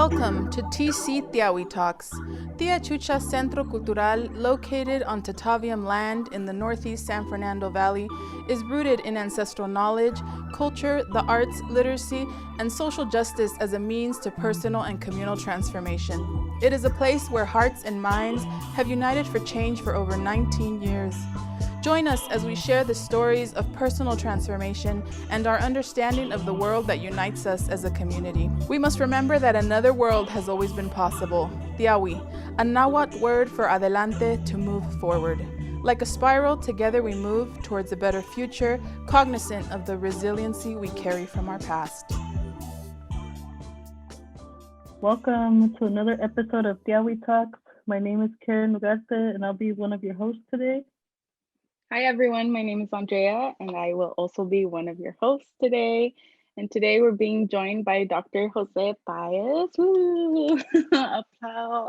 Welcome to TC Tiawi Talks, Tia Chucha Centro Cultural, located on Tataviam land in the northeast San Fernando Valley, is rooted in ancestral knowledge, culture, the arts, literacy, and social justice as a means to personal and communal transformation. It is a place where hearts and minds have united for change for over 19 years. Join us as we share the stories of personal transformation and our understanding of the world that unites us as a community. We must remember that another world has always been possible. Tiawi, a Nahuatl word for adelante, to move forward. Like a spiral, together we move towards a better future, cognizant of the resiliency we carry from our past. Welcome to another episode of Tiawi Talks. My name is Karen and Andrea, and I'll be one of your hosts today. Hi everyone, my name is Andrea and I will also be one of your hosts today. And today we're being joined by Dr. Jose Paez. Woo!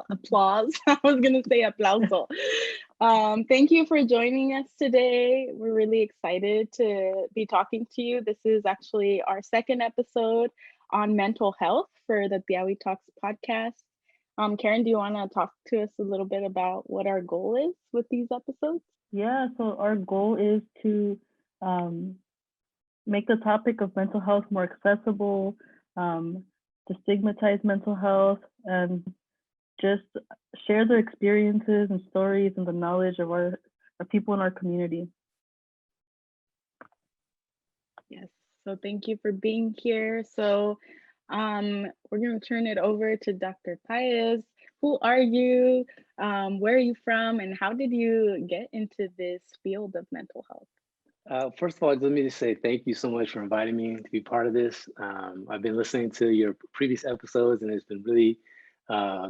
Applause. I was gonna say aplauso. Thank you for joining us today. We're really excited to be talking to you. This is actually our second episode on mental health for the Tiawi Talks podcast. Karen, do you wanna talk to us a little bit about what our goal is with these episodes? Yeah, so our goal is to make the topic of mental health more accessible, destigmatize mental health, and just share their experiences and stories and the knowledge of our people in our community. Yes, so thank you for being here. So we're going to turn it over to Dr. Paez. Who are you? Where are you from? And how did you get into this field of mental health? First of all, let me just say thank you so much for inviting me to be part of this. I've been listening to your previous episodes and it's been really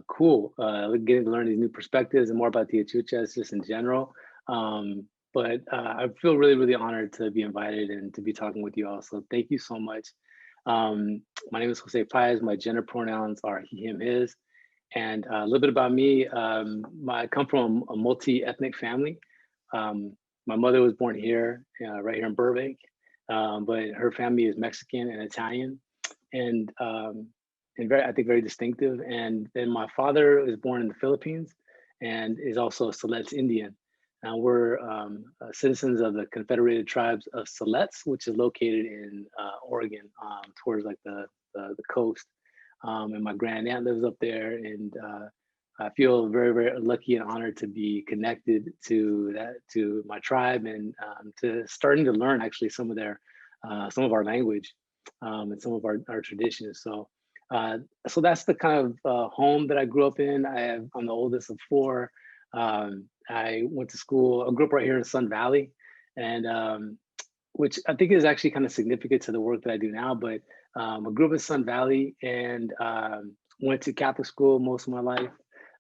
cool getting to learn these new perspectives and more about the Achuchas just in general. But I feel really, really honored to be invited and to be talking with you all. So thank you so much. My name is Jose Paez. My gender pronouns are he, him, his. And a little bit about me, I come from a multi-ethnic family. My mother was born here, right here in Burbank, but her family is Mexican and Italian, and very, I think, very distinctive. And then my father is born in the Philippines and is also a Siletz Indian. Now we're citizens of the Confederated Tribes of Siletz, which is located in Oregon, towards like the coast. And my grand aunt lives up there, and I feel very, very lucky and honored to be connected to my tribe and to starting to learn actually some of our language and some of our traditions. So that's the kind of home that I grew up in. I'm the oldest of four. I went to school. I grew up right here in Sun Valley, and which I think is actually kind of significant to the work that I do now. But I grew up in Sun Valley and went to Catholic school most of my life.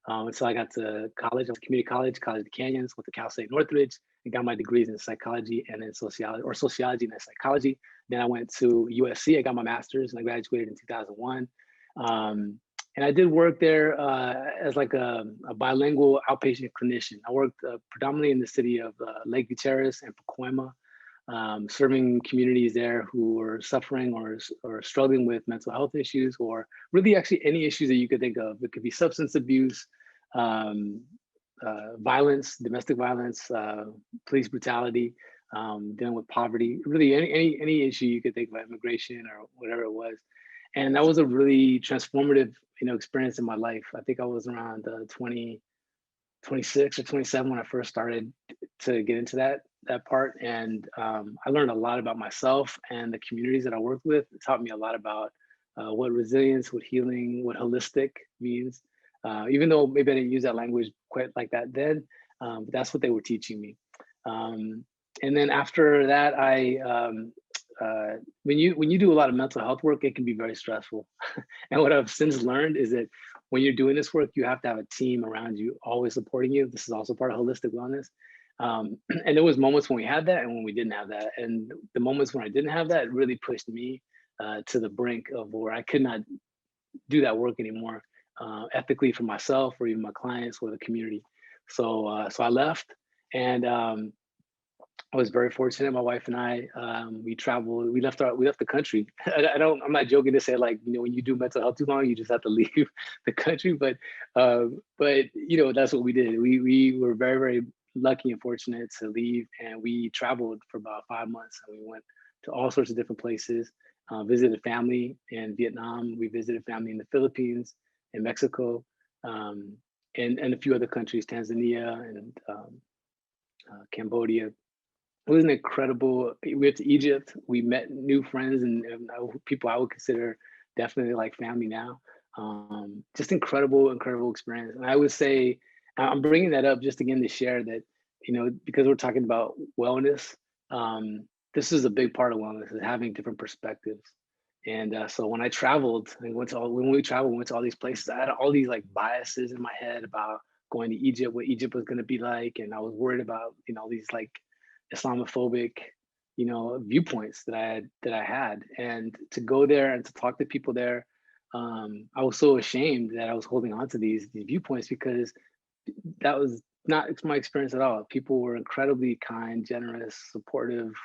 Until I got to college. I went to community college of the Canyons, went to Cal State Northridge, and got my degrees in psychology and in sociology and then psychology. Then I went to USC. I got my master's and I graduated in 2001. And I did work there as like a bilingual outpatient clinician. I worked predominantly in the city of Lake Gutierrez and Pacoima, serving communities there who were suffering or struggling with mental health issues, or really actually any issues that you could think of. It could be substance abuse, violence, domestic violence, police brutality, dealing with poverty, really any issue you could think about, immigration or whatever it was. And that was a really transformative, experience in my life. I think I was around 26 or 27 when I first started to get into that part. And I learned a lot about myself and the communities that I worked with. It taught me a lot about what resilience, what healing, what holistic means. Even though maybe I didn't use that language quite like that then, but that's what they were teaching me. And then after that, when you do a lot of mental health work, it can be very stressful. And what I've since learned is that when you're doing this work, you have to have a team around you always supporting you. This is also part of holistic wellness. And there was moments when we had that and when we didn't have that. And the moments when I didn't have that really pushed me to the brink of where I could not do that work anymore, ethically for myself or even my clients or the community. So I left, and I was very fortunate. My wife and I, we traveled. We left the country. I'm not joking to say, like, when you do mental health too long, you just have to leave the country. But that's what we did. We were very, very lucky and fortunate to leave, and we traveled for about 5 months, and we went to all sorts of different places. Visited family in Vietnam. We visited family in the Philippines, in Mexico, and a few other countries, Tanzania and Cambodia. It was an incredible. We went to Egypt. We met new friends and people I would consider definitely like family now. Just incredible experience. And I would say I'm bringing that up just again to share that, because we're talking about wellness. This is a big part of wellness, is having different perspectives. And so when I traveled and when we traveled, we went to all these places. I had all these like biases in my head about going to Egypt, what Egypt was going to be like, and I was worried about all these like Islamophobic, viewpoints that I had, and to go there and to talk to people there, I was so ashamed that I was holding on to these viewpoints, because that was not my experience at all. People were incredibly kind, generous, supportive.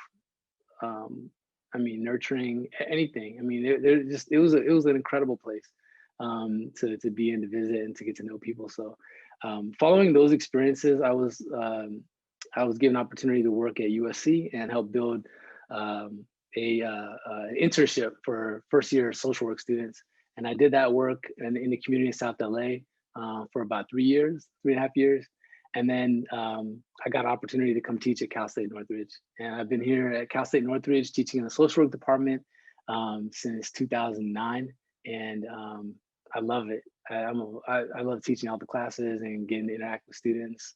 Nurturing, anything. It was an incredible place to be in, to visit, and to get to know people. So, following those experiences, I was given an opportunity to work at USC and help build an internship for first year social work students. And I did that work in the community in South LA for about 3.5 years. And then I got an opportunity to come teach at Cal State Northridge. And I've been here at Cal State Northridge teaching in the social work department since 2009. And I love it. I love teaching all the classes and getting to interact with students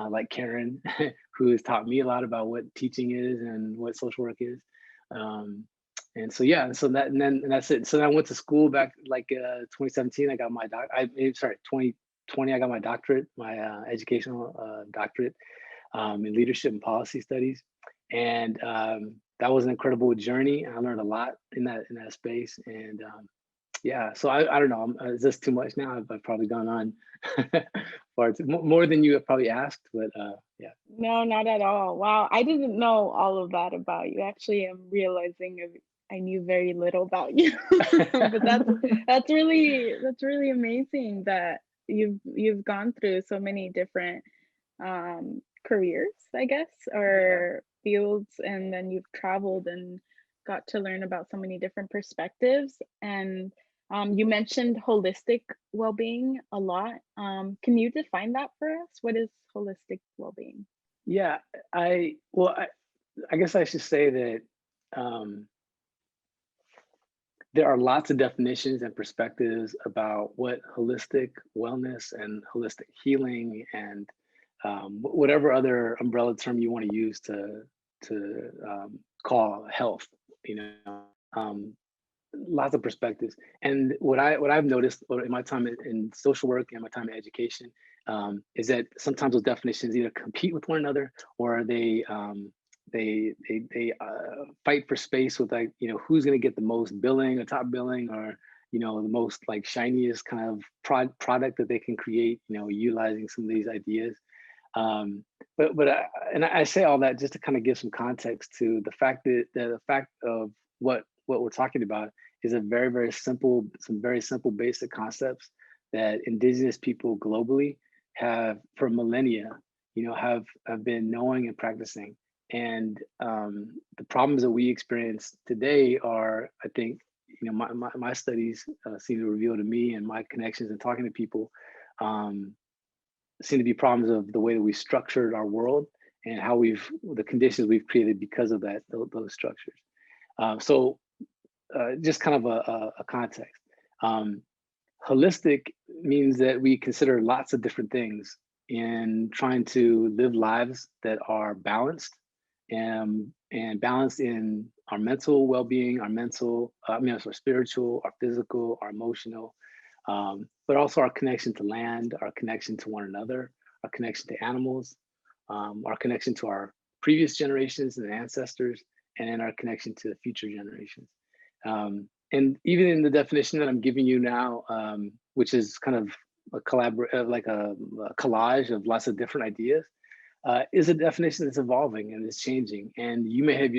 like Karen, who has taught me a lot about what teaching is and what social work is. And so, yeah, and so that's it. So then I went to school back like 2017. I got my 2020, I got my doctorate, my educational doctorate in leadership and policy studies. And that was an incredible journey. I learned a lot in that space. And yeah, so I don't know, is this too much now? I've probably gone on far more than you have probably asked, but yeah. No, not at all. Wow, I didn't know all of that about you. Actually, I'm realizing I knew very little about you. But that's really amazing that you've gone through so many different careers, I guess, or fields, and then you've traveled and got to learn about so many different perspectives. And you mentioned holistic well-being a lot. Can you define that for us? What is holistic well-being? Yeah, I guess I should say that there are lots of definitions and perspectives about what holistic wellness and holistic healing and whatever other umbrella term you want to use to call health. Lots of perspectives. And what I've noticed in my time in social work and my time in education is that sometimes those definitions either compete with one another, or they fight for space with, like, who's going to get the most billing or top billing, or the most like shiniest kind of product that they can create, utilizing some of these ideas. But I say all that just to kind of give some context to the fact that the fact of what we're talking about is some very simple basic concepts that indigenous people globally have for millennia, have been knowing and practicing. And the problems that we experience today are, I think, my studies seem to reveal to me, and my connections and talking to people seem to be problems of the way that we structured our world and how the conditions we've created because of those structures. So just kind of a context. Holistic means that we consider lots of different things in trying to live lives that are balanced and balanced in our mental well-being, our spiritual, our physical, our emotional, but also our connection to land, our connection to one another, our connection to animals, our connection to our previous generations and ancestors, and our connection to the future generations. And even in the definition that I'm giving you now, which is kind of a collage of lots of different ideas, is a definition that's evolving and it's changing. And you may have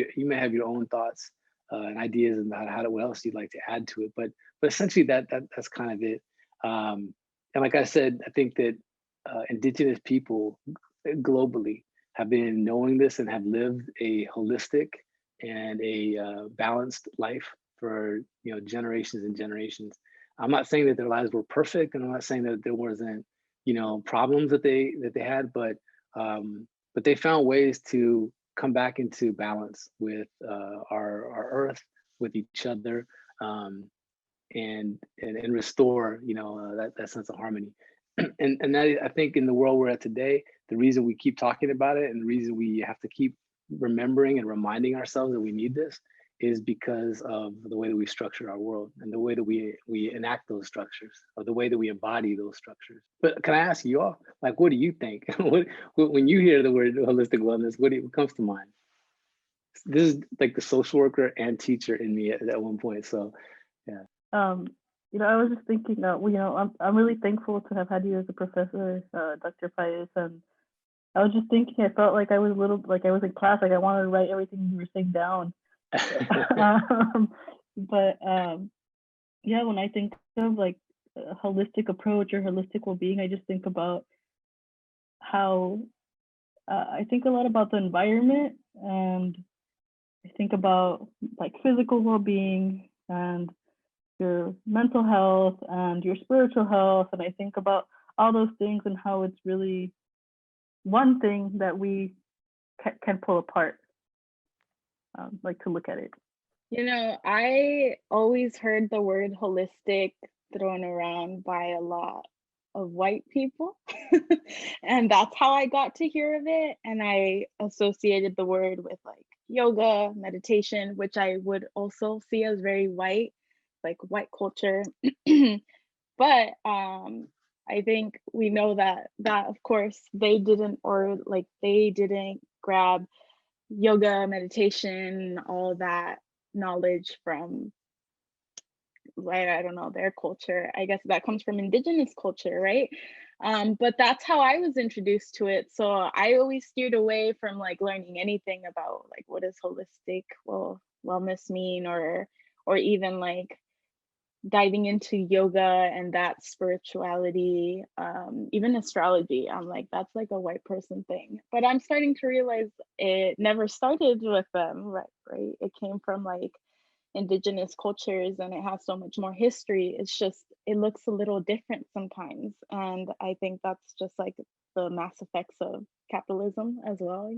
your own thoughts and ideas about what else you'd like to add to it. But essentially that's kind of it. And like I said, I think that indigenous people globally have been knowing this and have lived a holistic and a balanced life for generations and generations. I'm not saying that their lives were perfect, and I'm not saying that there wasn't problems that they had, but they found ways to come back into balance with our earth, with each other, and restore that sense of harmony. And that, I think, in the world we're at today, the reason we keep talking about it and the reason we have to keep remembering and reminding ourselves that we need this is because of the way that we structure our world and the way that we enact those structures, or the way that we embody those structures. But can I ask you all, like, what do you think? When you hear the word holistic wellness, what comes to mind? This is like the social worker and teacher in me at one point. So, yeah. I was just thinking that, I'm really thankful to have had you as a professor, Dr. Paez, and I was just thinking, I felt like I was I was in class, like I wanted to write everything you were saying down. Yeah, when I think of like a holistic approach or holistic well-being, I just think about how I think a lot about the environment, and I think about like physical well-being and your mental health and your spiritual health, and I think about all those things and how it's really one thing that we can pull apart, like to look at it. I always heard the word holistic thrown around by a lot of white people. And that's how I got to hear of it. And I associated the word with like yoga, meditation, which I would also see as very white, like white culture. But I think we know that of course they didn't grab yoga, meditation, all that knowledge from, right, I don't know, their culture. I guess that comes from indigenous culture, right? But that's how I was introduced to it. So I always steered away from like learning anything about like what does holistic wellness mean, or even like diving into yoga and that spirituality, even astrology. I'm like, that's like a white person thing. But I'm starting to realize it never started with them, right? It came from like indigenous cultures, and it has so much more history. It's just, it looks a little different sometimes. And I think that's just like the mass effects of capitalism as well,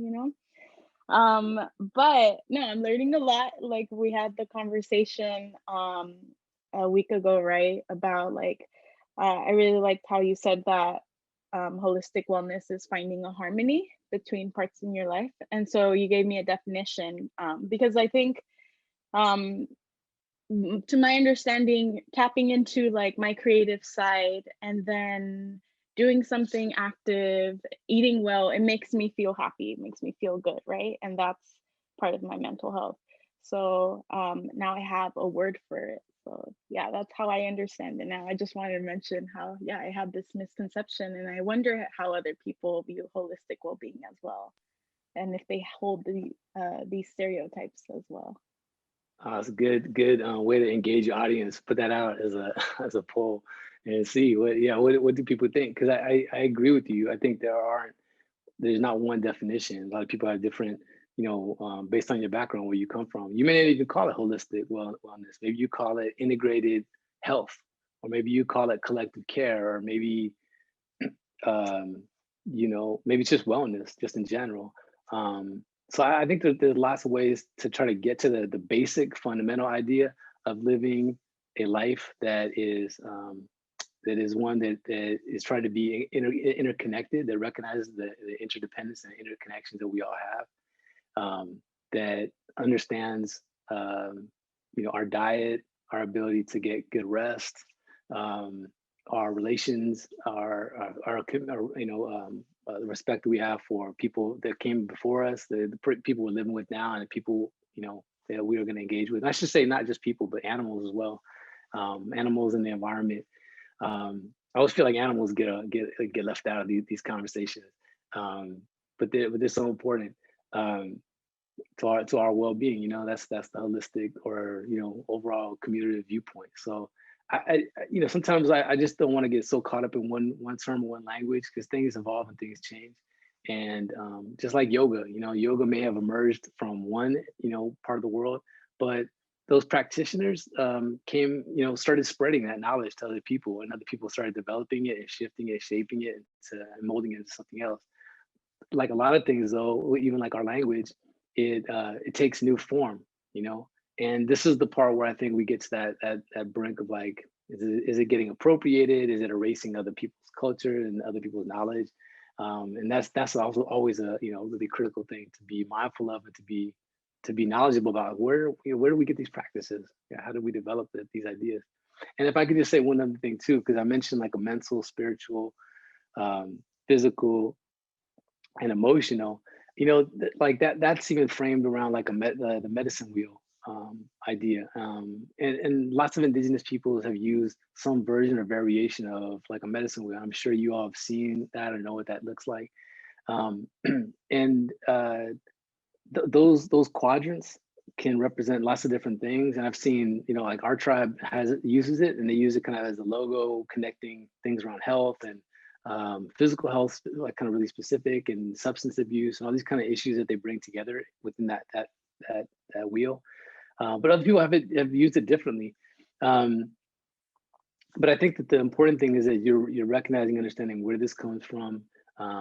But no, I'm learning a lot. Like we had the conversation a week ago, right? About like, I really liked how you said that holistic wellness is finding a harmony between parts in your life. And so you gave me a definition, because I think, to my understanding, tapping into like my creative side and then doing something active, eating well, it makes me feel happy, it makes me feel good, right? And that's part of my mental health. So now I have a word for it. So yeah, that's how I understand it now. I just wanted to mention how, yeah, I had this misconception, and I wonder how other people view holistic well-being as well, and if they hold these stereotypes as well. It's a good way to engage your audience. Put that out as a as a poll and see what do people think? Because I agree with you. I think there's not one definition. A lot of people have different, based on your background, where you come from. You may not even call it holistic wellness. Maybe you call it integrated health, or maybe you call it collective care, or maybe maybe it's just wellness, just in general. So I think there's lots of ways to try to get to the basic fundamental idea of living a life that is one that is trying to be interconnected, that recognizes the interdependence and interconnections that we all have, that understands our diet, our ability to get good rest, our relations, the respect that we have for people that came before us, the people we're living with now, and the people that we are going to engage with. And I should say not just people, but animals as well, animals in the environment. I always feel like animals get left out of these conversations. but they're so important to our well-being. You know, that's the holistic, or overall community viewpoint. So sometimes I just don't want to get so caught up in one term or one language, because things evolve and things change. And just like yoga, yoga may have emerged from one part of the world, but those practitioners came, started spreading that knowledge to other people, and other people started developing it and shifting it, shaping it, and molding it into something else. Like a lot of things, though, even like our language, it takes new form, and this is the part where I think we get to that brink of like, is it getting appropriated? Is it erasing other people's culture and other people's knowledge? And that's also always a really critical thing to be mindful of, and to be knowledgeable about. Where do we get these practices? Yeah, how do we develop these ideas? And if I could just say one other thing too, because I mentioned like a mental, spiritual, physical, and emotional, like that's even framed around like the medicine wheel idea. And lots of indigenous peoples have used some version or variation of like a medicine wheel. I'm sure you all have seen that or know what that looks like. And those quadrants can represent lots of different things. And I've seen, like our tribe uses it, and they use it kind of as a logo, connecting things around health and physical health, like kind of really specific, and substance abuse, and all these kind of issues that they bring together within that wheel. But other people have used it differently. But I think that the important thing is that you're recognizing, understanding where this comes from.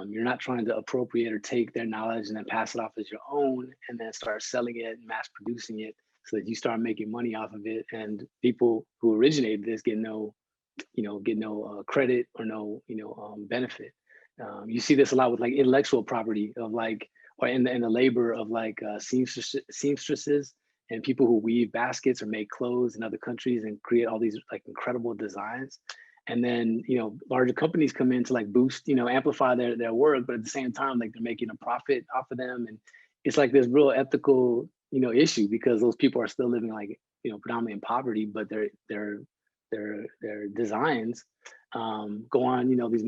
You're not trying to appropriate or take their knowledge and then pass it off as your own, and then start selling it and mass producing it so that you start making money off of it. And people who originated this get no credit or no benefit. You see this a lot with like intellectual property of like, or in the labor of like seamstresses and people who weave baskets or make clothes in other countries and create all these like incredible designs. And then larger companies come in to like boost, amplify their work, but at the same time, like they're making a profit off of them. And it's like this real ethical issue, because those people are still living like predominantly in poverty, but their designs go on these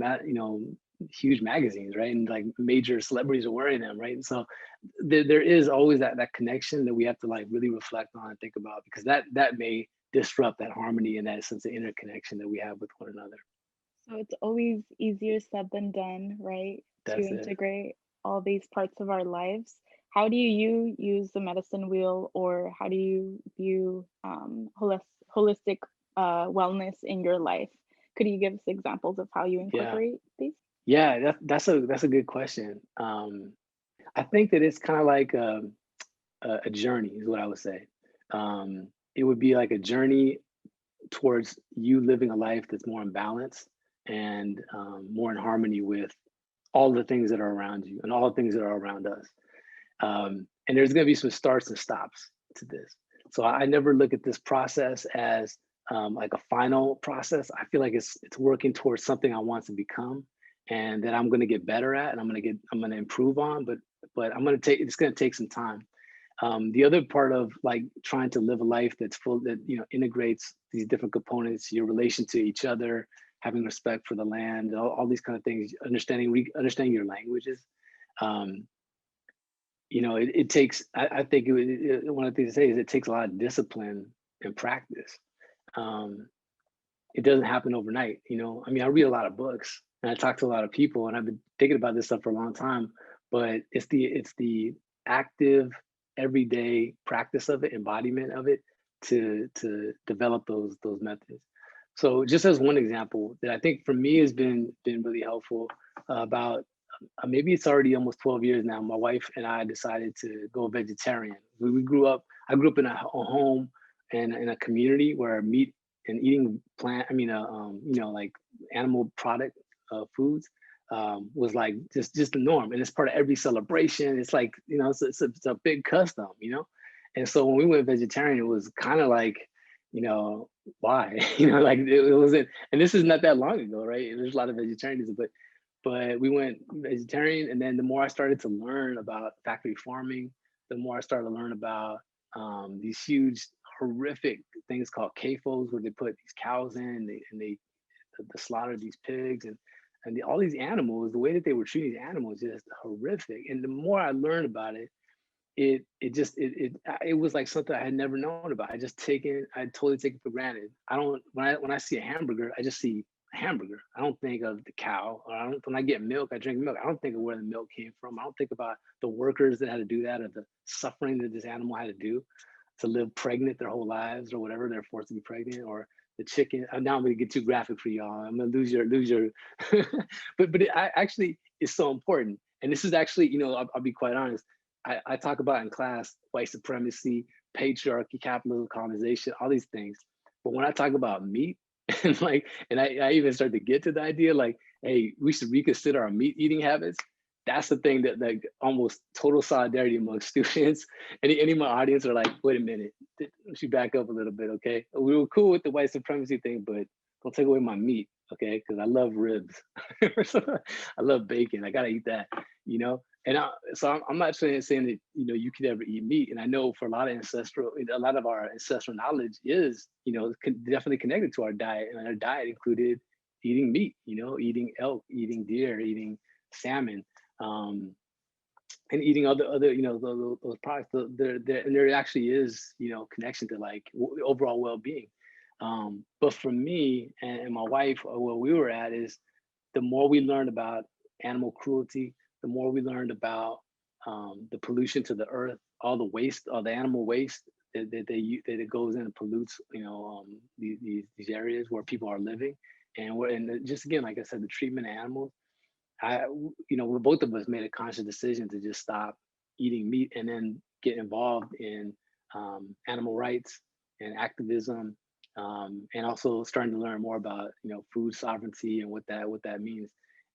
huge magazines, right? And like major celebrities are wearing them, right? And so there is always that connection that we have to like really reflect on and think about, because that may disrupt that harmony and that sense of interconnection that we have with one another. So it's always easier said than done, right? To That's it. integrate all these parts of our lives. How do you use the medicine wheel, or how do you view holistic wellness in your life? Could you give us examples of how you incorporate these? Yeah, that's a good question. I think that it's kind of like a journey, is what I would say. It would be like a journey towards you living a life that's more in balance and more in harmony with all the things that are around you and all the things that are around us. And there's going to be some starts and stops to this. So I never look at this process as like a final process. I feel like it's working towards something I want to become, and that I'm going to get better at, and I'm going to improve on. But it's going to take some time. The other part of like trying to live a life that's full, that integrates these different components, your relation to each other, having respect for the land, all these kind of things, understanding your languages. It takes, I think one of the things to say is it takes a lot of discipline and practice. It doesn't happen overnight. I mean, I read a lot of books and I talk to a lot of people, and I've been thinking about this stuff for a long time, but it's the active, everyday practice of it, embodiment of it, to develop those methods. So just as one example that I think for me has been really helpful, about maybe it's already almost 12 years now, my wife and I decided to go vegetarian. I grew up in a home and in a community where meat and eating like animal product foods was like just the norm, and it's part of every celebration. It's like it's a big custom, And so when we went vegetarian, it was kind of like, why, like it wasn't. And this is not that long ago, right? There's a lot of vegetarianism, but we went vegetarian, and then the more I started to learn about factory farming, the more I started to learn about these huge, horrific things called CAFOs, where they put these cows in, and they slaughter these pigs, and And all these animals, the way that they were treating these animals is just horrific. And the more I learned about it, it was like something I had never known about. I totally take it for granted. I don't, when I see a hamburger, I just see a hamburger. I don't think of the cow, or when I get milk, I drink milk. I don't think of where the milk came from. I don't think about the workers that had to do that, or the suffering that this animal had to do to live pregnant their whole lives, or whatever they're forced to be pregnant, or the chicken. Now I'm gonna get too graphic for y'all. I'm gonna lose your but actually it's so important. And this is actually, I'll be quite honest. I talk about in class white supremacy, patriarchy, capitalism, colonization, all these things. But when I talk about meat, I even start to get to the idea like, hey, we should reconsider our meat eating habits. That's the thing that like almost total solidarity among students. Any of my audience are like, wait a minute, let's back up a little bit, okay? We were cool with the white supremacy thing, but don't take away my meat, okay? Because I love ribs. I love bacon. I gotta eat that, And so I'm not saying that you could ever eat meat. And I know for a lot of our ancestral knowledge is definitely connected to our diet, and our diet included eating meat, eating elk, eating deer, eating salmon, and eating other those products. There actually is connection to like overall well-being. But for me and my wife, where we were at is the more we learned about animal cruelty, the more we learned about the pollution to the earth, all the waste, all the animal waste that it goes in and pollutes, these areas where people are living, and just again, like I said, the treatment of animals. Both of us made a conscious decision to just stop eating meat and then get involved in animal rights and activism, and also starting to learn more about food sovereignty and what that means.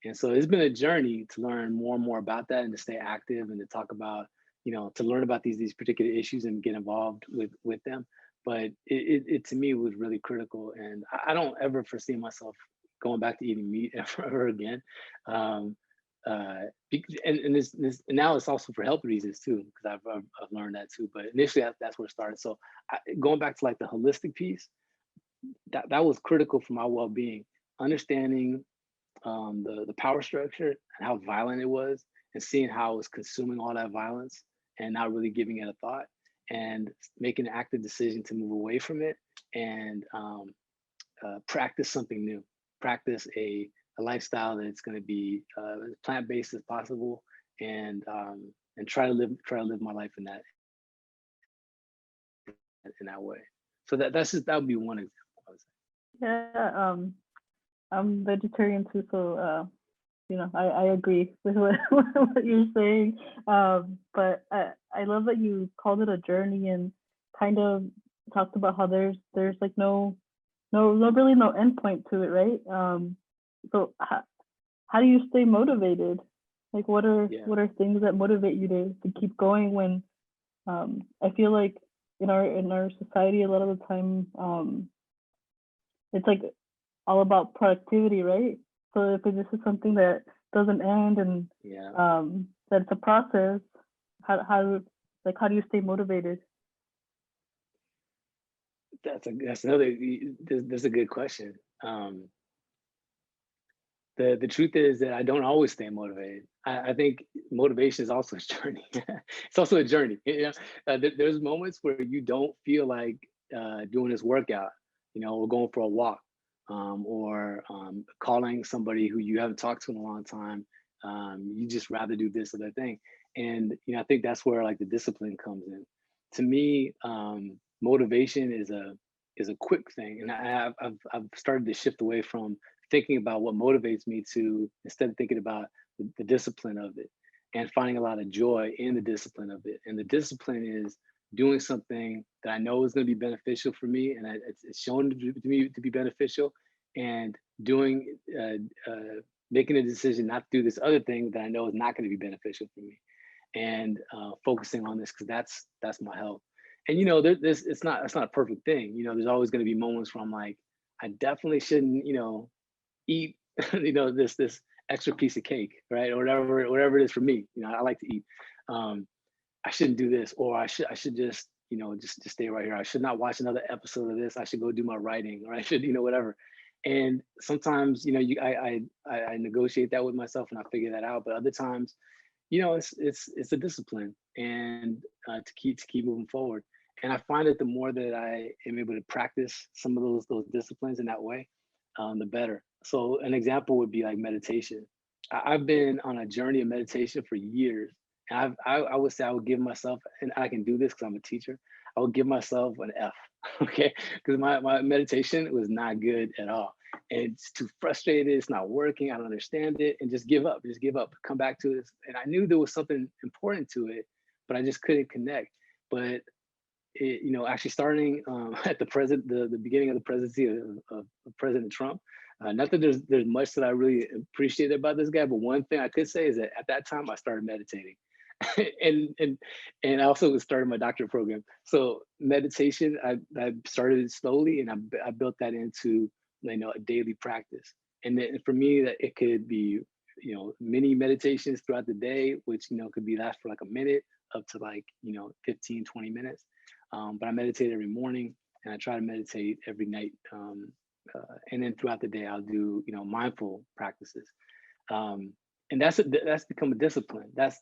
And so it's been a journey to learn more and more about that, and to stay active, and to talk about to learn about these particular issues and get involved with them. But it to me was really critical, and I don't ever foresee myself going back to eating meat ever again. And now it's also for health reasons too, because I've learned that too. But initially that's where it started. So going back to like the holistic piece, that was critical for my well-being, understanding the power structure and how violent it was, and seeing how it was consuming all that violence and not really giving it a thought, and making an active decision to move away from it, and practice something new, practice a lifestyle that's going to be as plant-based as possible, and try to live my life in that way. So that would be one example, I would say. Yeah, I'm vegetarian too, so I agree with what you're saying. But I love that you called it a journey, and kind of talked about how there's like no endpoint to it, right? So how do you stay motivated? Like what are things that motivate you to keep going when I feel like in our society a lot of the time it's like all about productivity, right? So if this is something that doesn't end, and that's a process, how do you stay motivated? That's a good question. The truth is that I don't always stay motivated. I think motivation is also a journey. It's also a journey. There's moments where you don't feel like doing this workout, or going for a walk, or calling somebody who you haven't talked to in a long time. You just rather do this other thing. And I think that's where like the discipline comes in. To me, motivation is a quick thing, and I've started to shift away from thinking about what motivates me to instead of thinking about the discipline of it, and finding a lot of joy in the discipline of it. And the discipline is doing something that I know is going to be beneficial for me, and it's shown to me to be beneficial, and doing making a decision not to do this other thing that I know is not going to be beneficial for me, and focusing on this, because that's my health. And it's not a perfect thing. There's always going to be moments where I'm like, I definitely shouldn't eat this extra piece of cake, right, or whatever it is for me. I like to eat. I shouldn't do this, or I should just just stay right here. I should not watch another episode of this. I should go do my writing, or I should whatever. And sometimes, you know, I negotiate that with myself and I figure that out. But other times, you know, it's a discipline, and to keep moving forward. And I find that the more that I am able to practice some of those disciplines in that way, the better. So an example would be like meditation. I've been on a journey of meditation for years. And I would say I would give myself, and I can do this because I'm a teacher, I would give myself an F, okay? Because my meditation was not good at all. And it's too frustrated, it's not working, I don't understand it, and just give up, come back to this. And I knew there was something important to it, but I just couldn't connect. But it, you know, actually starting at the beginning of the presidency of President Trump. Not that there's much that I really appreciate about this guy, but one thing I could say is that at that time I started meditating, and I also started my doctorate program. So meditation, I started it slowly, and I built that into, you know, a daily practice. And then for me, that it could be, you know, mini meditations throughout the day, which, you know, could be last for like a minute up to like, you know, 15, 20 minutes. But I meditate every morning, and I try to meditate every night. And then throughout the day, I'll do, you know, mindful practices. And that's become a discipline. That's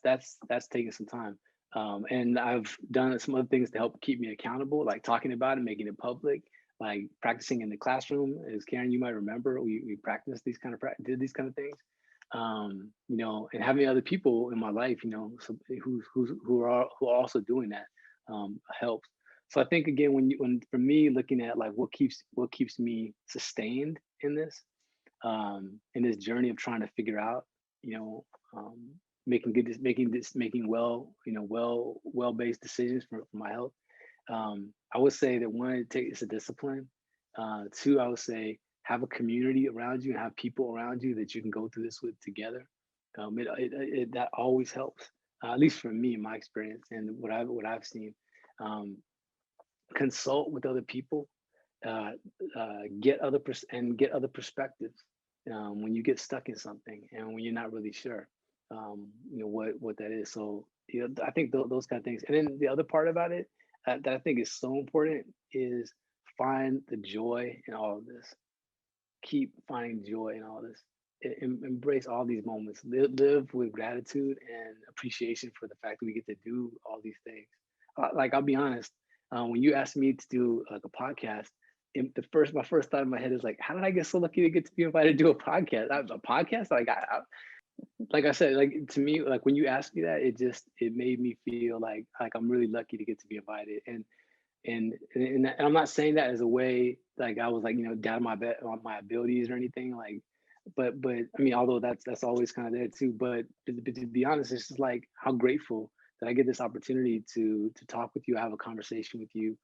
taking some time. And I've done some other things to help keep me accountable, like talking about it, making it public, like practicing in the classroom. As Karen, you might remember, we practiced these kind of did these kind of things. You know, and having other people in my life, you know, who are also doing that, helps. So I think again, when for me, looking at like what keeps me sustained in this journey of trying to figure out, you know, making well-based decisions for my health. I would say that one, it's a discipline. Two, I would say have a community around you and have people around you that you can go through this with together. That always helps, at least for me, in my experience and what I've seen. Um, Consult with other people, uh, get other perspectives when you get stuck in something and when you're not really sure, you know, what that is. So, you know, I think those kind of things. And then the other part about it, that I think is so important, is find the joy in all of this. Keep finding joy in all this. Embrace all these moments. Live with gratitude and appreciation for the fact that we get to do all these things. Like, I'll be honest, when you asked me to do like a podcast, my first thought in my head is like, how did I get so lucky to get to be invited to do a podcast? A podcast, like I said, like to me, like when you asked me that, it made me feel like I'm really lucky to get to be invited. And I'm not saying that as a way like I was like, you know, down on my abilities or anything, like, but I mean, although that's always kind of there too, but to be honest, it's just like how grateful that I get this opportunity to talk with you, have a conversation with you,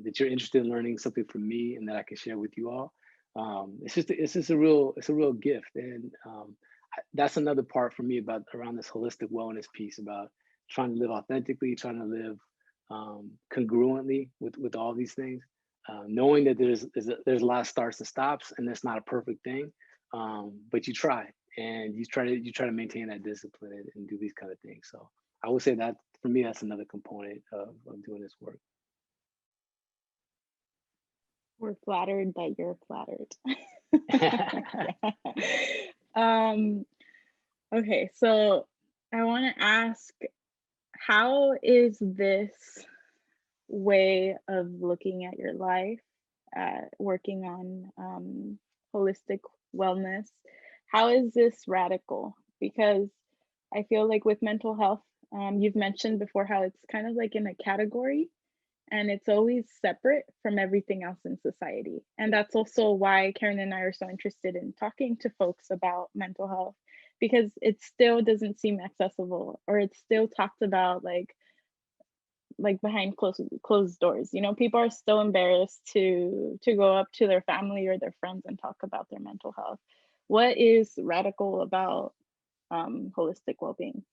that you're interested in learning something from me and that I can share with you all. It's a real gift. And that's another part for me about around this holistic wellness piece, about trying to live authentically, trying to live congruently with all these things, knowing that there's a lot of starts and stops, and that's not a perfect thing, but you try, and you try to maintain that discipline and do these kind of things. So I would say that for me, that's another component of doing this work. We're flattered that you're flattered. Okay, so I want to ask, how is this way of looking at your life, working on holistic wellness, how is this radical? Because I feel like with mental health, you've mentioned before how it's kind of like in a category and it's always separate from everything else in society. And that's also why Karen and I are so interested in talking to folks about mental health, because it still doesn't seem accessible, or it's still talked about like behind closed doors. You know, people are still embarrassed to go up to their family or their friends and talk about their mental health. What is radical about holistic well-being?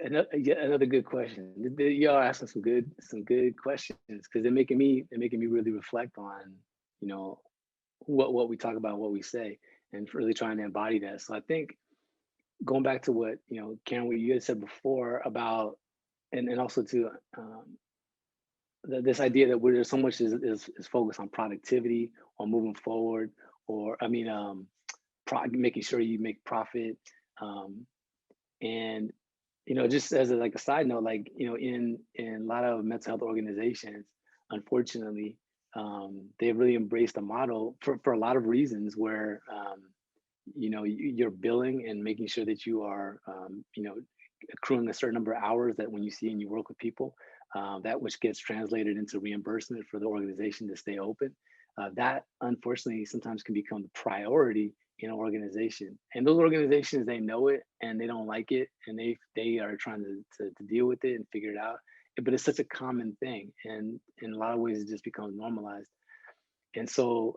Another good question. Y'all asking some good questions, because they're making me really reflect on, you know, what we talk about, what we say, and really trying to embody that. So I think going back to what, you know, Karen, what you had said before about, and also to this idea that there's so much is focused on productivity, on moving forward, or I mean, making sure you make profit. Um, and just as like a side note, like in a lot of mental health organizations, unfortunately, they've really embraced a model for a lot of reasons where you're billing and making sure that you are accruing a certain number of hours that when you see and you work with people, that which gets translated into reimbursement for the organization to stay open. That unfortunately sometimes can become the priority in an organization. And those organizations, they know it and they don't like it, and they are trying to deal with it and figure it out. But it's such a common thing, and in a lot of ways it just becomes normalized. And so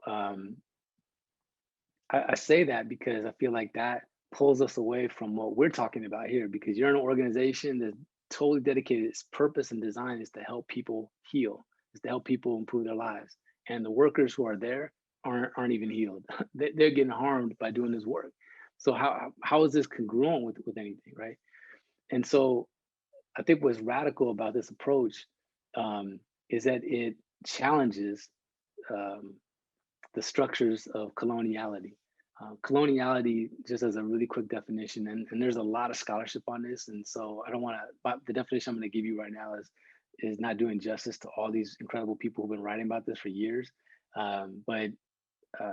I say that because I feel like that pulls us away from what we're talking about here, because you're an organization that's totally dedicated. Its purpose and design is to help people heal, is to help people improve their lives. And the workers who are there aren't even healed. They're getting harmed by doing this work. So how is this congruent with anything, right? And so I think what's radical about this approach is that it challenges um, the structures of coloniality. Coloniality, just as a really quick definition, and there's a lot of scholarship on this, and so I don't want to, but the definition I'm going to give you right now is not doing justice to all these incredible people who've been writing about this for years. But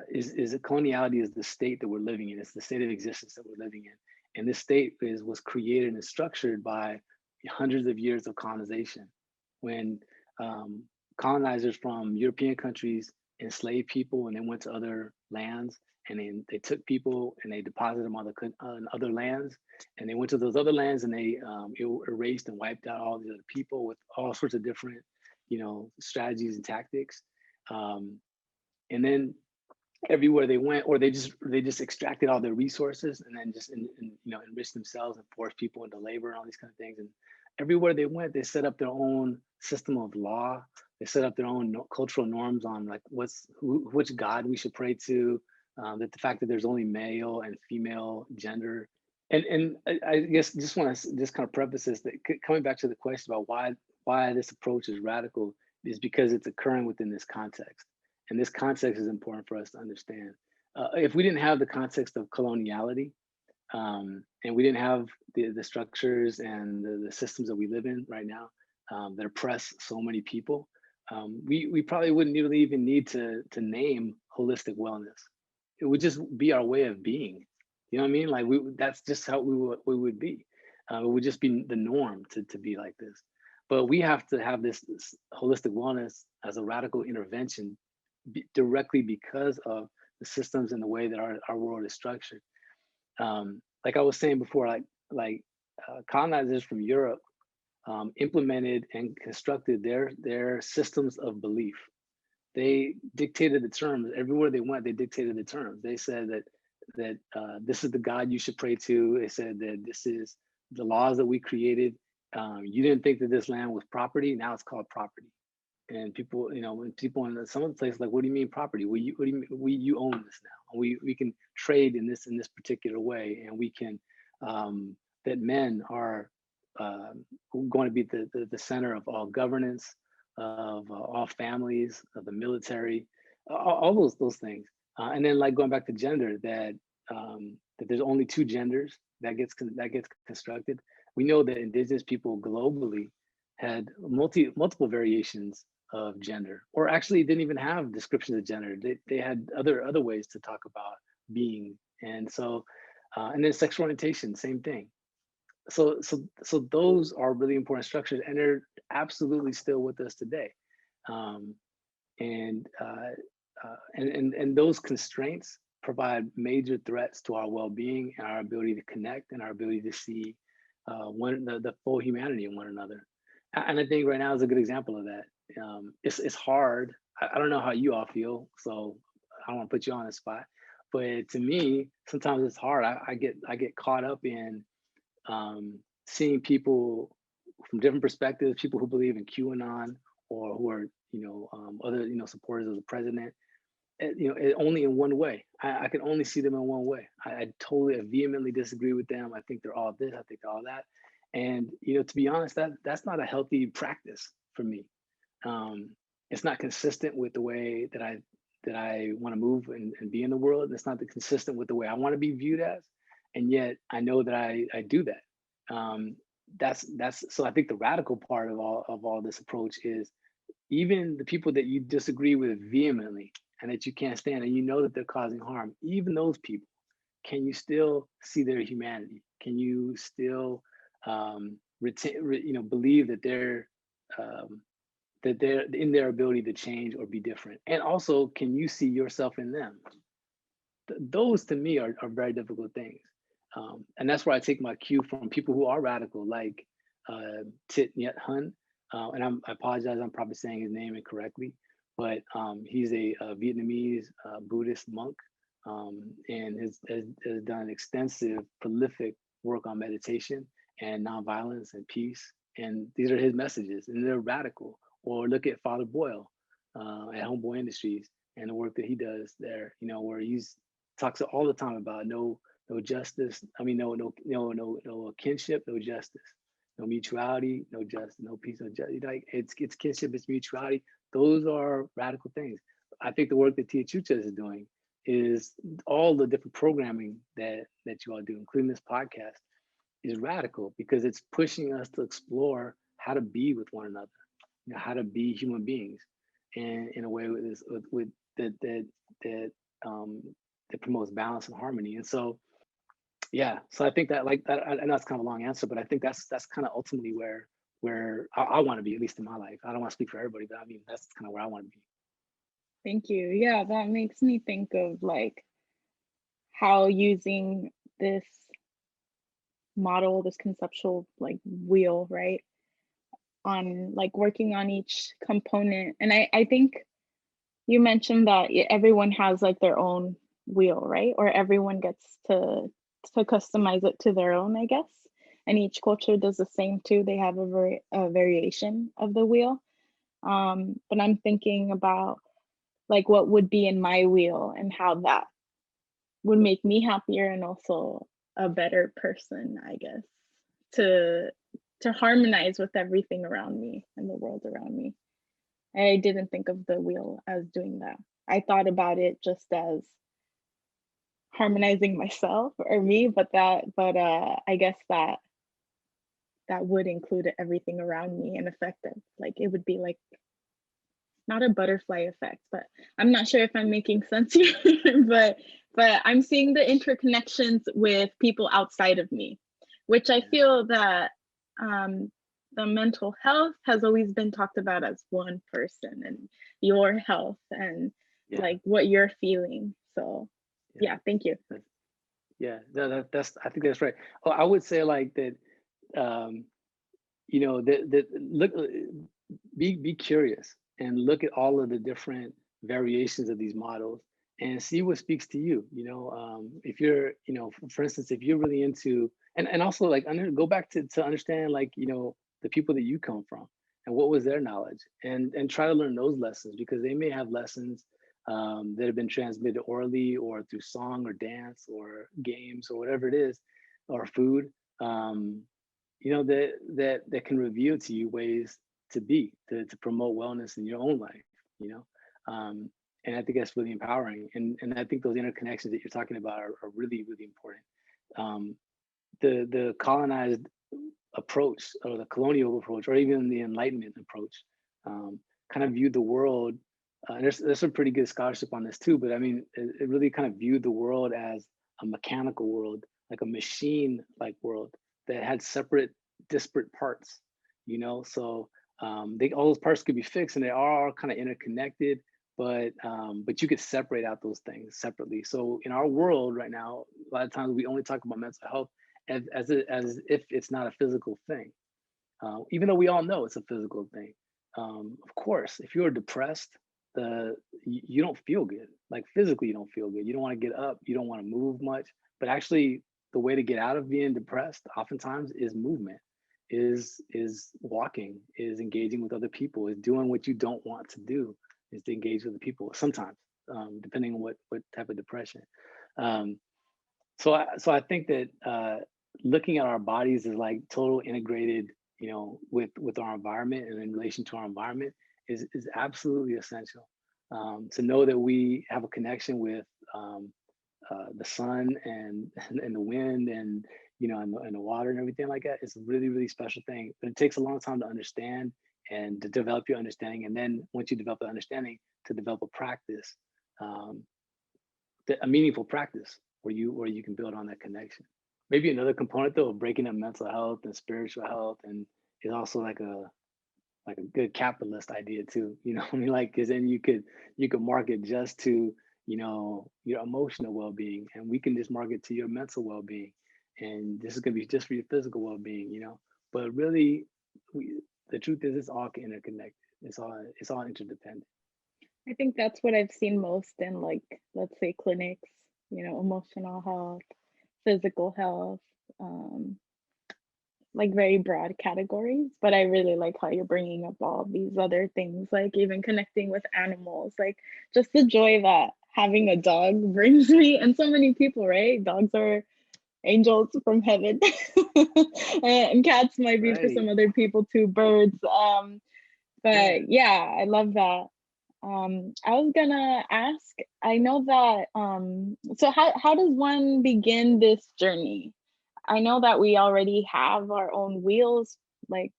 is coloniality is the state that we're living in. It's the state of existence that we're living in, and this state was created and structured by hundreds of years of colonization, when colonizers from European countries enslaved people and they went to other lands, and then they took people and they deposited them on other lands, and they went to those other lands and they erased and wiped out all these other people with all sorts of different strategies and tactics, and then everywhere they went, or they just extracted all their resources and then just enriched themselves and forced people into labor and all these kind of things. And everywhere they went, they set up their own system of law. They set up their own cultural norms on like which god we should pray to, that the fact that there's only male and female gender. And I guess just want to just kind of preface this, that coming back to the question about why this approach is radical is because it's occurring within this context. And this context is important for us to understand. If we didn't have the context of coloniality, and we didn't have the structures and the systems that we live in right now, that oppress so many people, we probably wouldn't even need to name holistic wellness. It would just be our way of being. You know what I mean? Like that's just how we would be. It would just be the norm to be like this. But we have to have this holistic wellness as a radical intervention directly because of the systems and the way that our world is structured. Like I was saying before, colonizers from Europe implemented and constructed their systems of belief. They dictated the terms everywhere they went. They dictated the terms. They said that this is the God you should pray to. They said that this is the laws that we created. You didn't think that this land was property. Now it's called property. And people, when people in some of the places, like, what do you mean property? What do you mean? You own this now. We can trade in this particular way, and we can that men are going to be the center of all governance, of all families, of the military, all those things. And then, like, going back to gender, that there's only two genders that gets constructed. We know that indigenous people globally had multiple variations of gender, or actually didn't even have descriptions of gender. They had other ways to talk about being. And so and then sexual orientation, same thing. So those are really important structures, and they're absolutely still with us today. And those constraints provide major threats to our well-being and our ability to connect and our ability to see the full humanity in one another. And I think right now is a good example of that. It's hard. I don't know how you all feel, so I don't want to put you on the spot. But to me, sometimes it's hard. I get caught up in seeing people from different perspectives, people who believe in QAnon or who are other supporters of the president. Only in one way. I can only see them in one way. I totally vehemently disagree with them. I think they're all this. I think they're all that. And to be honest, that's not a healthy practice for me. it's not consistent with the way that I want to move and be in the world. It's not consistent with the way I want to be viewed as, and yet I know that I do that. That's so I think the radical part of all this approach is even the people that you disagree with vehemently and that you can't stand and you know that they're causing harm, even those people, can you still see their humanity? Can you still believe that they're in their ability to change or be different? And also, can you see yourself in them? Those to me are very difficult things. And that's where I take my cue from people who are radical, like Thich Nhat Hanh. I apologize, I'm probably saying his name incorrectly, but he's a Vietnamese Buddhist monk, and has done extensive, prolific work on meditation and nonviolence and peace. And these are his messages, and they're radical. Or look at Father Boyle at Homeboy Industries and the work that he does there. Where he's talks all the time about no justice. I mean, no kinship, no justice, no mutuality, no justice, no peace, no justice. Like it's kinship, it's mutuality. Those are radical things. I think the work that Tia Chucha is doing is all the different programming that you all do, including this podcast, is radical because it's pushing us to explore how to be with one another, how to be human beings, and in a way that promotes balance and harmony. And so, yeah, so I think that, like that, I know that's kind of a long answer, but I think that's kind of ultimately where I want to be, at least in my life. I don't want to speak for everybody, but I mean, that's kind of where I want to be. Thank you. Yeah, that makes me think of like how using this model, this conceptual like wheel, right? On like working on each component. And I think you mentioned that everyone has like their own wheel, right? Or everyone gets to customize it to their own, I guess. And each culture does the same too. They have a variation of the wheel. But I'm thinking about like what would be in my wheel and how that would make me happier and also a better person, I guess, to harmonize with everything around me and the world around me. I didn't think of the wheel as doing that. I thought about it just as harmonizing myself or me, but I guess that would include everything around me and affect it. Like it would be like not a butterfly effect, but I'm not sure if I'm making sense here, but I'm seeing the interconnections with people outside of me, which I feel that the mental health has always been talked about as one person and your health and like what you're feeling. So yeah, thank you. Yeah, no, that's I think that's right. Oh, I would say like that, look, be curious and look at all of the different variations of these models and see what speaks to you. If you're, for instance, if you're really into, and also like go back to understand like, the people that you come from and what was their knowledge, and try to learn those lessons, because they may have lessons that have been transmitted orally or through song or dance or games or whatever it is, or food, that can reveal to you ways to promote wellness in your own life, and I think that's really empowering. And I think those interconnections that you're talking about are really, really important. The colonized approach, or the colonial approach, or even the Enlightenment approach, kind of viewed the world, and there's some pretty good scholarship on this too, but I mean, it really kind of viewed the world as a mechanical world, like a machine-like world that had separate, disparate parts, so all those parts could be fixed, and they are all kind of interconnected, but you could separate out those things separately. So in our world right now, a lot of times we only talk about mental health as if it's not a physical thing, even though we all know it's a physical thing. Of course, if you're depressed, you don't feel good. Like physically, you don't feel good. You don't want to get up. You don't want to move much. But actually, the way to get out of being depressed, oftentimes, is movement, is walking, is engaging with other people, is doing what you don't want to do, is to engage with the people. Sometimes, depending on what type of depression. So I think that looking at our bodies is like total integrated, with our environment and in relation to our environment, is absolutely essential. To know that we have a connection with the sun and the wind and and the water and everything like that. It's a really, really special thing, but it takes a long time to understand and to develop your understanding. And then once you develop the understanding, to develop a practice, um, a meaningful practice where you can build on that connection. Maybe another component though of breaking up mental health and spiritual health and is also like a good capitalist idea too. I mean, like, because then you could market just to your emotional well-being, and we can just market to your mental well-being, and this is going to be just for your physical well-being. But really, the truth is it's all interconnected. It's all interdependent. I think that's what I've seen most in, like, let's say clinics, emotional health, physical health, um, like very broad categories. But I really like how you're bringing up all these other things, like even connecting with animals, like just the joy that having a dog brings me, and so many people, right? Dogs are angels from heaven. And cats might be for some Right. other people too, birds. Yeah. But yeah, I love that. I was gonna ask, I know that, so how does one begin this journey? I know that we already have our own wheels, like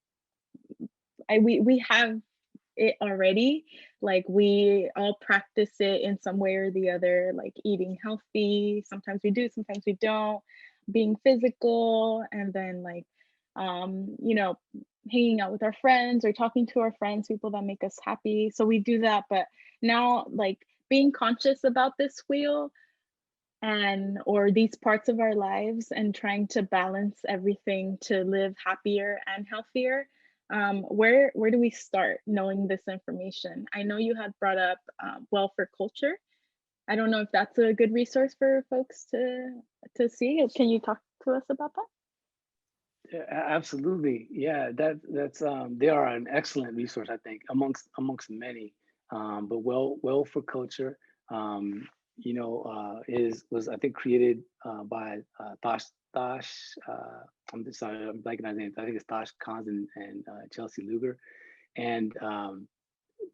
we have it already, like we all practice it in some way or the other, like eating healthy, sometimes we do, sometimes we don't, being physical, and then like you know hanging out with our friends or talking to our friends, people that make us happy, so we do that. But now, like, being conscious about this wheel and or these parts of our lives and trying to balance everything to live happier and healthier, where do we start knowing this information? I know you had brought up Well for Culture. I don't know if that's a good resource for folks to see. Can you talk to us about that? Yeah, absolutely. Yeah, that's they are an excellent resource, I think, amongst many. But well for culture, is was I think created by Tosh. I'm sorry, I'm blanking on his name. I think it's Tosh Khan and Chelsea Luger, and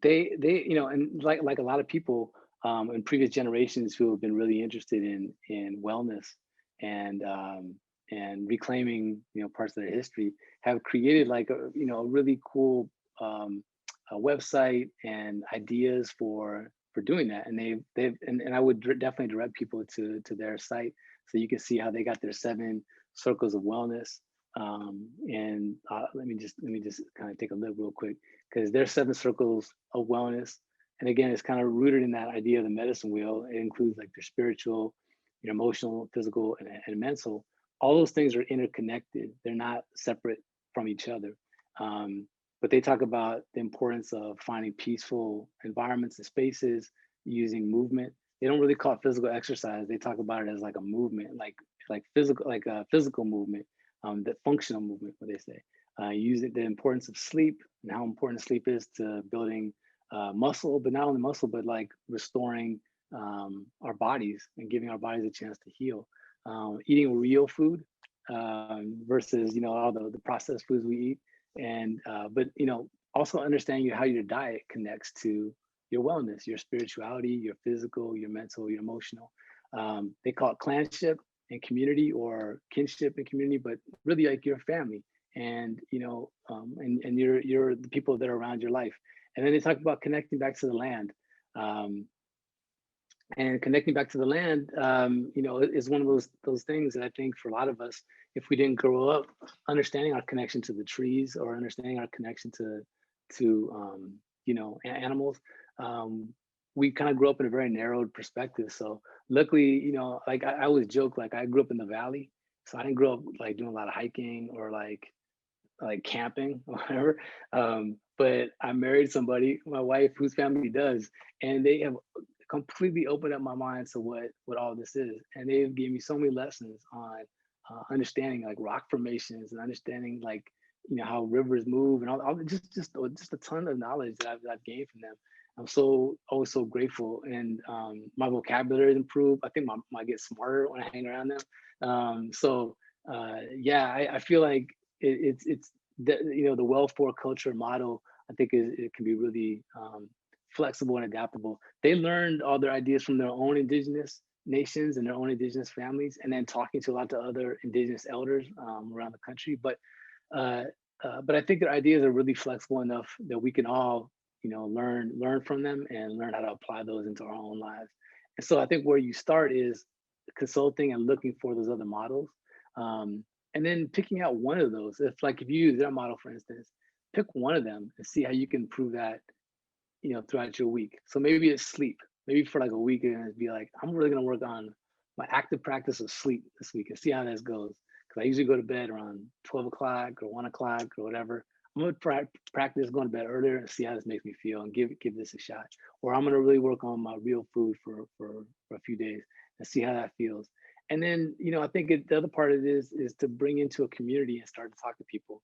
they and like a lot of people in previous generations who have been really interested in wellness and and reclaiming parts of their history have created like a really cool a website and ideas for doing that, and and I would definitely direct people to their site so you can see how they got their 7 circles of wellness. And let me just kind of take a look real quick, because there's 7 circles of wellness. And again, it's kind of rooted in that idea of the medicine wheel. It includes like your spiritual, your emotional, physical, and mental. All those things are interconnected. They're not separate from each other. But they talk about the importance of finding peaceful environments and spaces using movement. They don't really call it physical exercise. They talk about it as like a movement, like physical, like a physical movement, the functional movement, what they say. Using the importance of sleep and how important sleep is to building muscle, but not only muscle, but like restoring our bodies and giving our bodies a chance to heal. Eating real food versus all the processed foods we eat, and but also understanding how your diet connects to your wellness, your spirituality, your physical, your mental, your emotional. They call it clanship and community, or kinship and community, but really like your family, and and you're the people that are around your life. And then they talk about connecting back to the land. Um, and connecting back to the land, is one of those things that I think for a lot of us, if we didn't grow up understanding our connection to the trees or understanding our connection to animals, we kind of grew up in a very narrowed perspective. So luckily, like I always joke, like I grew up in the valley, so I didn't grow up like doing a lot of hiking or like camping or whatever. But I married somebody, my wife, whose family does, and they have completely opened up my mind to what all this is, and they've given me so many lessons on understanding like rock formations and understanding like how rivers move and all just a ton of knowledge that I've gained from them. I'm so always so grateful, and my vocabulary is improved. I think I get smarter when I hang around them. Yeah, I feel like it's the the well for culture model. I think it can be really flexible and adaptable. They learned all their ideas from their own indigenous nations and their own indigenous families, and then talking to a lot of other indigenous elders around the country. Uh, but I think their ideas are really flexible enough that we can all, learn from them and learn how to apply those into our own lives. And so I think where you start is consulting and looking for those other models, and then picking out one of those. If you use their model, for instance, pick one of them and see how you can improve that, throughout your week. So maybe it's sleep. Maybe for like a week, and it'd be like, I'm really gonna work on my active practice of sleep this week and see how this goes. Because I usually go to bed around 12 o'clock or 1 o'clock or whatever. I'm gonna practice going to bed earlier and see how this makes me feel and give this a shot. Or I'm gonna really work on my real food for a few days and see how that feels. And then, I think the other part of it is to bring into a community and start to talk to people.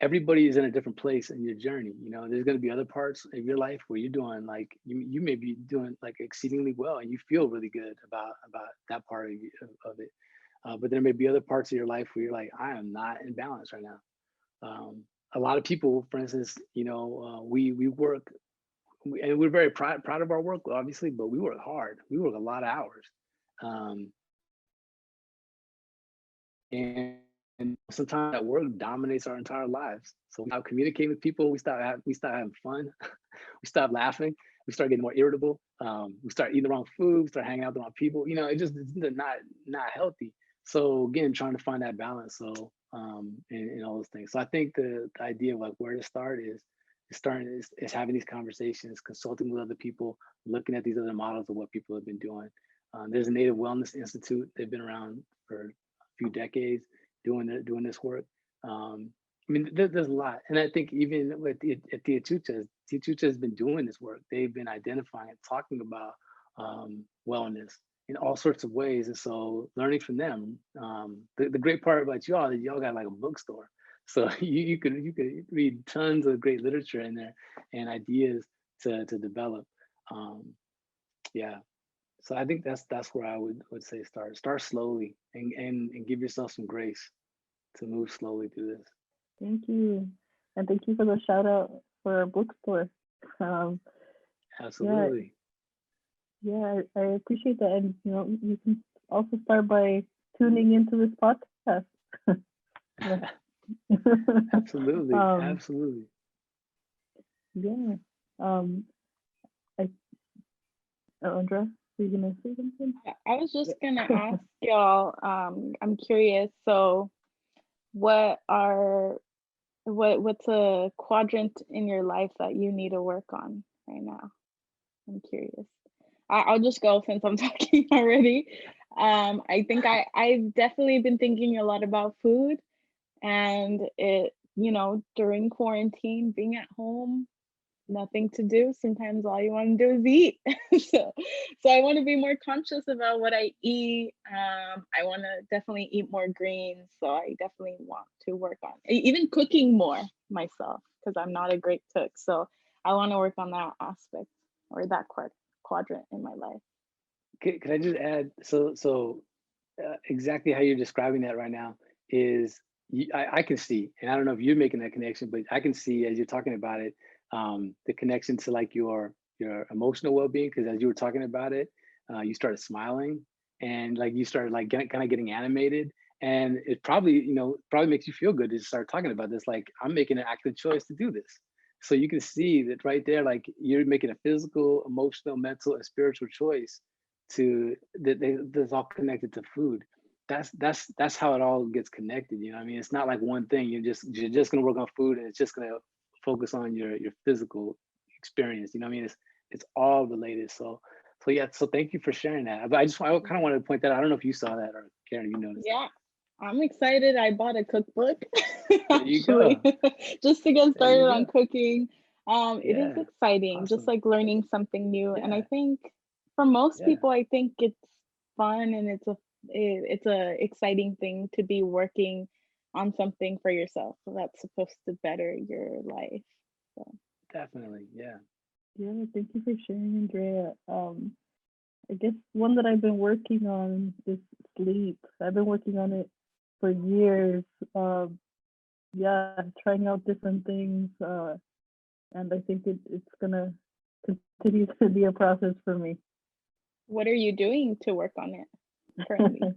Everybody is in a different place in your journey. There's going to be other parts of your life where you're doing like you may be doing like exceedingly well and you feel really good about that part of it. But there may be other parts of your life where you're like, I am not in balance right now. A lot of people, for instance, we work, and we're very proud of our work, obviously, but we work hard. We work a lot of hours. Um, and sometimes that work dominates our entire lives. So we stop communicating with people. We stop having fun. We stop laughing. We start getting more irritable. We start eating the wrong food. We start hanging out with the wrong people. It's not healthy. So again, trying to find that balance. So and all those things. So I think the idea of like where to start is having these conversations, consulting with other people, looking at these other models of what people have been doing. There's a Native Wellness Institute. They've been around for few decades doing this work. There's a lot, and I think even at Tia Chucha has been doing this work. They've been identifying and talking about wellness in all sorts of ways, and so learning from them. The great part about y'all is y'all got like a bookstore, so you could read tons of great literature in there and ideas to develop. Yeah. So I think that's where I would say start slowly and give yourself some grace to move slowly through this. Thank you. And thank you for the shout out for our bookstore. Absolutely. Yeah, I appreciate that. And you can also start by tuning into this podcast. Absolutely. Absolutely. Yeah. Andrea, are you gonna say something? I was just gonna ask y'all, I'm curious, so what's a quadrant in your life that you need to work on right now? I'm curious. I'll just go since I'm talking already. I think I've definitely been thinking a lot about food, and during quarantine, being at home, nothing to do, sometimes all you want to do is eat. so I want to be more conscious about what I eat. I want to definitely eat more greens, so I definitely want to work on even cooking more myself, because I'm not a great cook. So I want to work on that aspect, or that quadrant in my life. Could I just add, so exactly how you're describing that right now is I can see, and I don't know if you're making that connection, but I can see as you're talking about it, the connection to like your emotional well-being, because as you were talking about it, you started smiling and like you started like kind of getting animated, and it probably makes you feel good to start talking about this. Like, I'm making an active choice to do this. So you can see that right there, like you're making a physical, emotional, mental, and spiritual choice that's all connected to food. That's how it all gets connected. It's not like one thing. You're just gonna work on food and it's just gonna focus on your physical experience. It's all related. So yeah. So thank you for sharing that. But I kind of wanted to point that out. I don't know if you saw that, or Karen, you noticed. Yeah, I'm excited. I bought a cookbook actually, just to get started on cooking. It is exciting, awesome. just like learning something new. And I think for most people, I think it's fun, and it's a exciting thing to be working on something for yourself that's supposed to better your life. So definitely, yeah. Thank you for sharing, Andrea. I guess one that I've been working on is sleep. I've been working on it for years. Trying out different things. and I think it's gonna continue to be a process for me. What are you doing to work on it currently?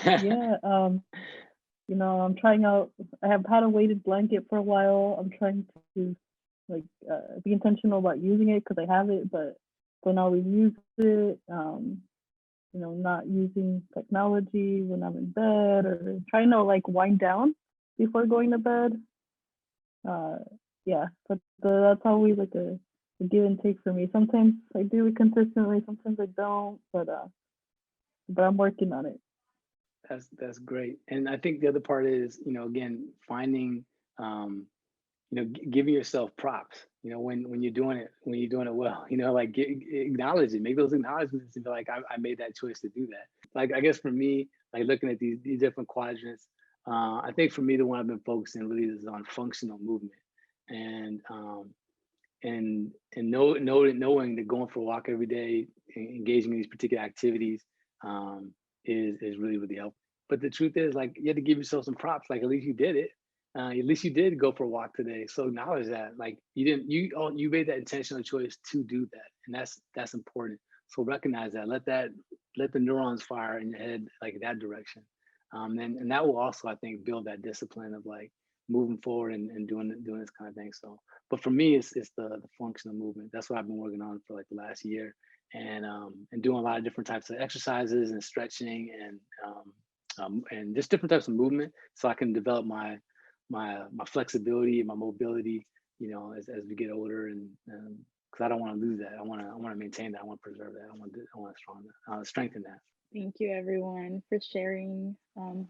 Yeah, I'm trying out. I have had a weighted blanket for a while. I'm trying to like be intentional about using it because I have it, but don't always use it. Not using technology when I'm in bed, or trying to like wind down before going to bed. Yeah, but that's always like a give and take for me. Sometimes I do it consistently, sometimes I don't, but I'm working on it. That's great. And I think the other part is, again, finding, giving yourself props, when you're doing it well, like acknowledge it, make those acknowledgements and be like, I made that choice to do that. Like, I guess for me, like looking at these different quadrants, I think for me, the one I've been focusing really is on functional movement, and knowing that going for a walk every day, engaging in these particular activities, is really, really helpful. But the truth is, like, you have to give yourself some props. Like, at least you did it. At least you did go for a walk today. So acknowledge that. Like, you made that intentional choice to do that, and that's important. So recognize that. Let the neurons fire in your head like that direction, and that will also, I think, build that discipline of like moving forward and doing this kind of thing. So, but for me, it's the functional movement. That's what I've been working on for like the last year, and doing a lot of different types of exercises and stretching and just different types of movement, so I can develop my flexibility and my mobility, as we get older, and because I don't want to lose that. I want to maintain that. I want to preserve that. I want to strengthen that. Thank you, everyone, for sharing.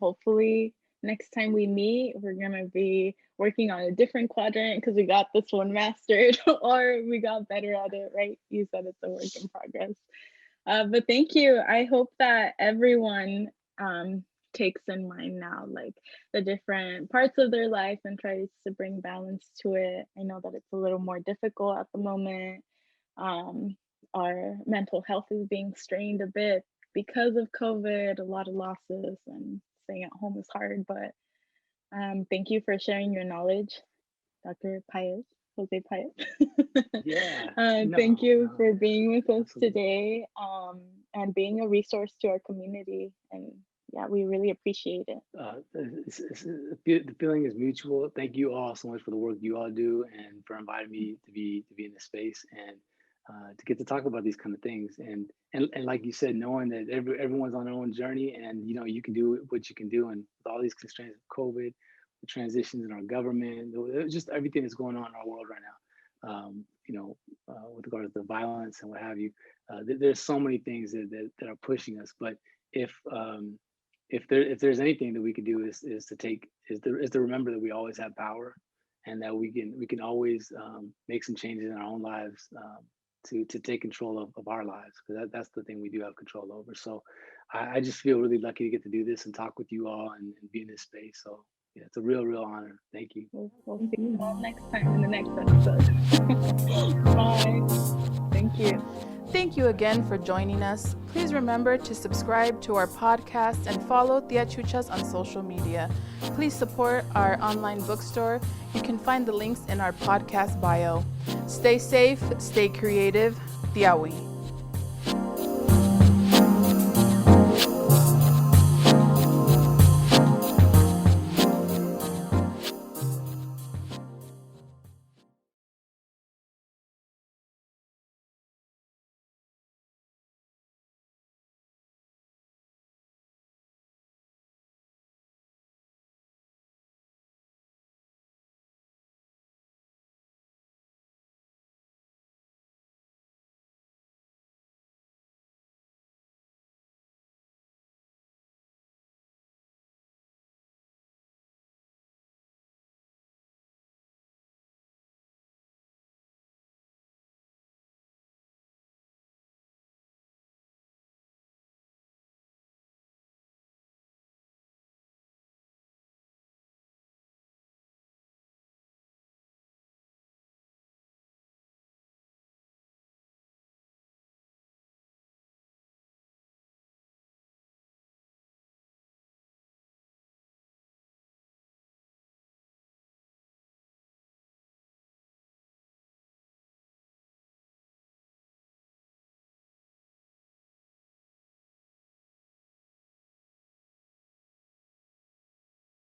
Hopefully, next time we meet, we're gonna be working on a different quadrant because we got this one mastered, or we got better at it, right? You said it's a work in progress. But thank you. I hope that everyone takes in mind now, like the different parts of their life, and tries to bring balance to it. I know that it's a little more difficult at the moment. Our mental health is being strained a bit because of COVID, a lot of losses, and staying at home is hard, but thank you for sharing your knowledge, Dr. Paez, Jose Paez. Yeah. Thank you for No, being with us absolutely. today, and being a resource to our community. And yeah, we really appreciate it. The feeling is mutual. Thank you all so much for the work you all do, and for inviting me to be in this space, and to get to talk about these kind of things. And like you said, knowing that everyone's on their own journey, and you can do what you can do, and with all these constraints of COVID, the transitions in our government, just everything that's going on in our world right now. With regards to violence and what have you, there's so many things that are pushing us. But if there's anything that we can do is to remember that we always have power, and that we can always make some changes in our own lives, to take control of our lives, because that's the thing we do have control over. So I just feel really lucky to get to do this and talk with you all, and be in this space. So yeah, it's a real honor. Thank you. We'll see you all next time in the next episode. Bye. Thank you. Thank you again for joining us. Please remember to subscribe to our podcast and follow Tia Chuchas on social media. Please support our online bookstore. You can find the links in our podcast bio. Stay safe, stay creative. Tiawi.